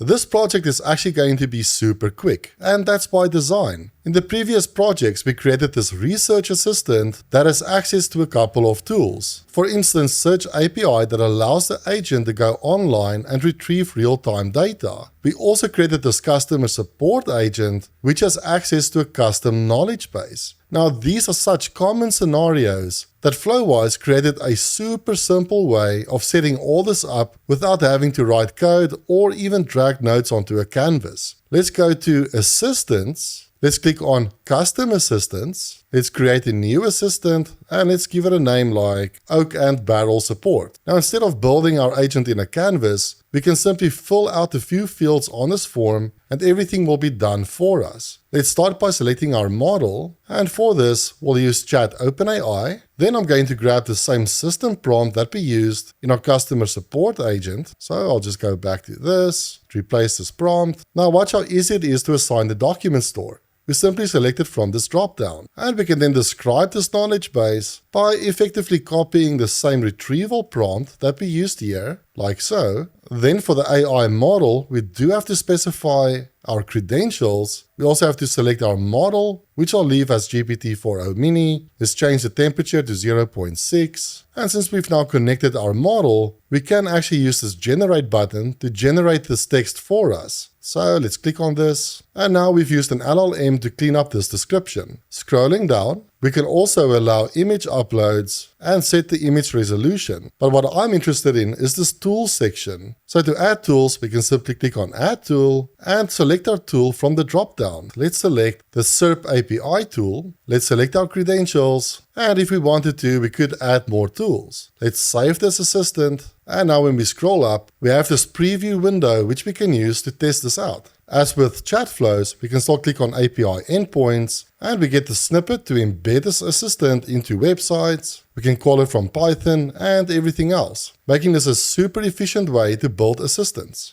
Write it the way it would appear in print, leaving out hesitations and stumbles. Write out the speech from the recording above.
This project is actually going to be super quick, and that's by design. In the previous projects, we created this research assistant that has access to a couple of tools. For instance, Search API that allows the agent to go online and retrieve real-time data. We also created this customer support agent, which has access to a custom knowledge base. Now, these are such common scenarios that Flowise created a super simple way of setting all this up without having to write code or even drag nodes onto a canvas. Let's go to Assistants. Let's click on Custom Assistants. Let's create a new assistant and let's give it a name like Oak and Barrel Support. Now, instead of building our agent in a canvas, we can simply fill out a few fields on this form and everything will be done for us. Let's start by selecting our model, and for this, we'll use Chat OpenAI. Then I'm going to grab the same system prompt that we used in our customer support agent. So I'll just go back to this, replace this prompt. Now watch how easy it is to assign the document store. We simply select it from this dropdown, and we can then describe this knowledge base by effectively copying the same retrieval prompt that we used here, like so. Then for the AI model, we do have to specify our credentials. We also have to select our model, which I'll leave as GPT-4o Mini. Let's change the temperature to 0.6. And since we've now connected our model, we can actually use this generate button to generate this text for us. So let's click on this. And now we've used an LLM to clean up this description. Scrolling down, we can also allow image uploads and set the image resolution. But what I'm interested in is this tools section. So to add tools, we can simply click on Add Tool and select our tool from the dropdown. Let's select the SERP API tool. Let's select our credentials. And if we wanted to, we could add more tools. Let's save this assistant. And now when we scroll up, we have this preview window which we can use to test this out. As with chat flows, we can still click on API endpoints and we get the snippet to embed this assistant into websites. We can call it from Python and everything else, making this a super efficient way to build assistants.